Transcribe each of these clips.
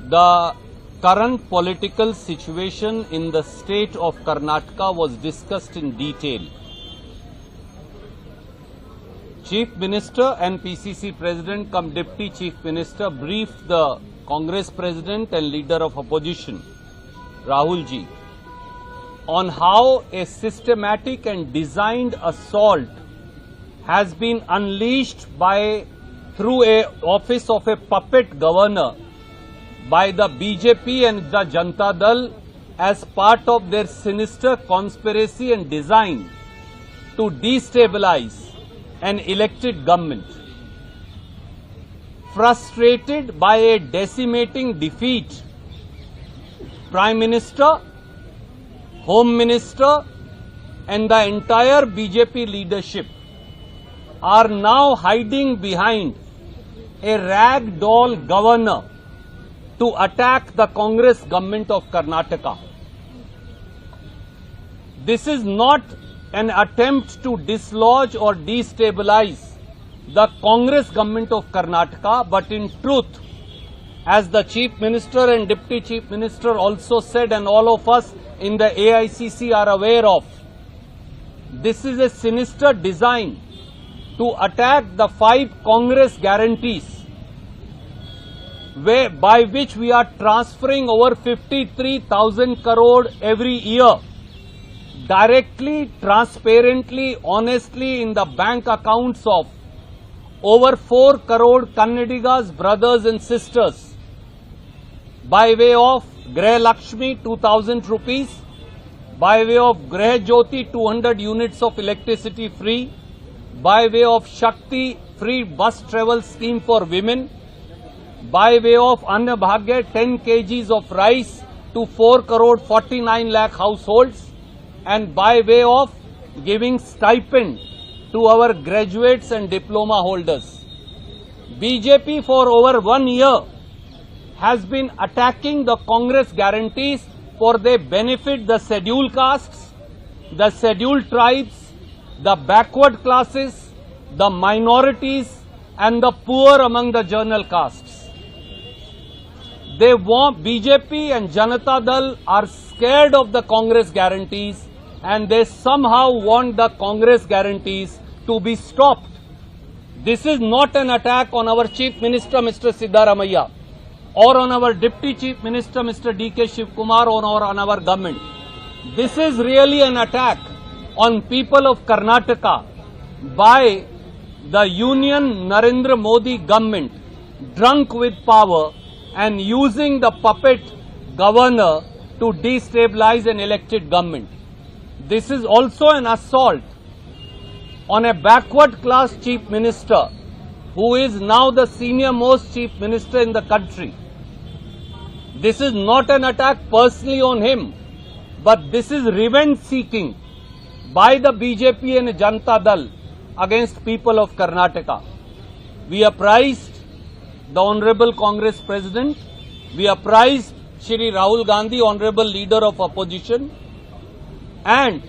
The current political situation in the state of Karnataka was discussed in detail. Chief Minister and PCC President cum Deputy Chief Minister briefed the Congress President and Leader of Opposition, Rahul Ji, on how a systematic and designed assault has been unleashed through a office of a puppet governor by the BJP and the Janata Dal as part of their sinister conspiracy and design to destabilize an elected government. Frustrated by a decimating defeat, Prime Minister, Home Minister and the entire BJP leadership are now hiding behind a ragdoll governor to attack the Congress government of Karnataka. This is not an attempt to dislodge or destabilize the Congress government of Karnataka, but in truth, as the Chief Minister and Deputy Chief Minister also said, and all of us in the AICC are aware of, this is a sinister design to attack the 5 Congress guarantees by which we are transferring over 53,000 crore every year directly, transparently, honestly in the bank accounts of over 4 crore Kannadigas, brothers and sisters, by way of Greh Lakshmi 2,000 rupees, by way of Greh Jyoti 200 units of electricity free, by way of Shakti free bus travel scheme for women, by way of Anna Bhagya 10 kgs of rice to 4 crore 49 lakh households, and by way of giving stipend to our graduates and diploma holders. BJP for over 1 year has been attacking the Congress guarantees for they benefit the scheduled castes, the scheduled tribes, the backward classes, the minorities and the poor among the general castes. They want, BJP and Janata Dal are scared of the Congress guarantees and they somehow want the Congress guarantees to be stopped. This is not an attack on our Chief Minister Mr. Siddaramaiah or on our Deputy Chief Minister Mr. D.K. Shivkumar or on our government. This is really an attack on people of Karnataka by the Union Narendra Modi government, drunk with power and using the puppet governor to destabilize an elected government. This is also an assault on a backward class chief minister who is now the senior most chief minister in the country. This is not an attack personally on him, but this is revenge seeking by the BJP and Janata Dal against people of Karnataka. We apprised the Honorable Congress President, we apprised Shri Rahul Gandhi, Honorable Leader of Opposition, and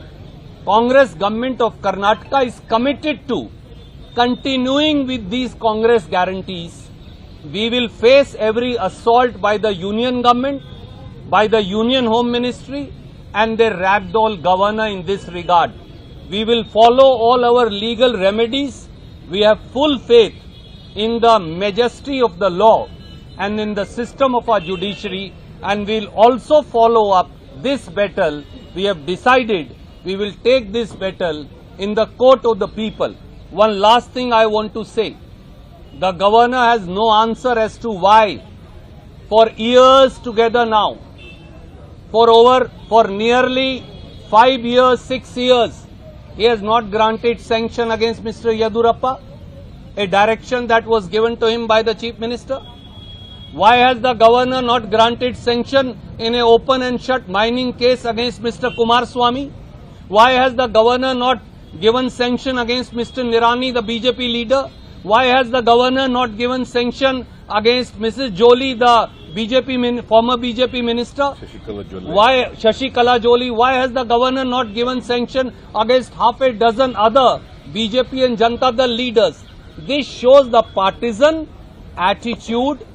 Congress government of Karnataka is committed to continuing with these Congress guarantees. We will face every assault by the Union government, by the Union Home Ministry and their ragdoll governor in this regard. We will follow all our legal remedies. We have full faith in the majesty of the law and in the system of our judiciary, and we will also follow up this battle. We have decided we will take this battle in the court of the people. One last thing I want to say. The governor has no answer as to why for years together now, for nearly 5 years, 6 years, he has not granted sanction against Mr. Yedurappa, a direction that was given to him by the Chief Minister. Why has the governor not granted sanction in an open and shut mining case against Mr. Kumaraswamy? Why has the governor not given sanction against Mr. Nirani, the BJP leader? Why has the governor not given sanction against Mrs. Jolie, the former BJP minister? Shashikala Jolie. Why has the governor not given sanction against half a dozen other BJP and Janata Dal leaders? This shows the partisan attitude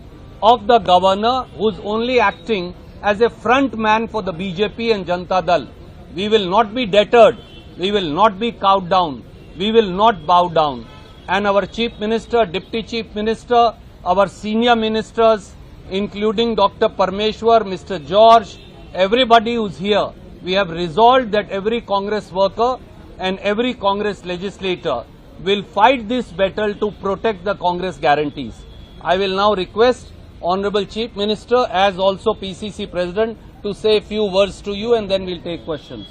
of the governor, who's only acting as a front man for the BJP and Janata Dal. We will not be deterred. We will not be cowed down. We will not bow down. And our Chief Minister, Deputy Chief Minister, our senior ministers, including Dr. Parmeshwar, Mr. George, everybody who's here, we have resolved that every Congress worker and every Congress legislator will fight this battle to protect the Congress guarantees. I will now request Honorable Chief Minister, as also PCC President, to say a few words to you, and then we'll take questions.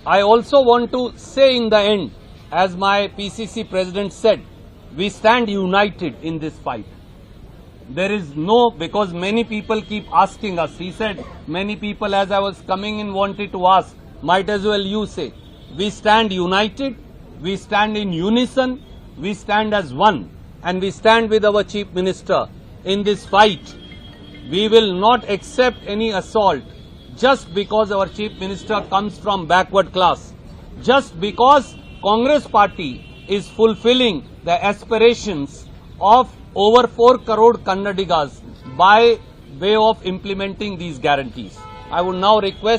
I also want to say in the end, as my PCC President said, we stand united in this fight. There is no, because many people keep asking us. He said, many people as I was coming in wanted to ask, might as well you say. We stand united, we stand in unison, we stand as one, and we stand with our Chief Minister in this fight. We will not accept any assault just because our Chief Minister comes from backward class, just because Congress Party is fulfilling the aspirations of over 4 crore Kannadigas by way of implementing these guarantees. I would now request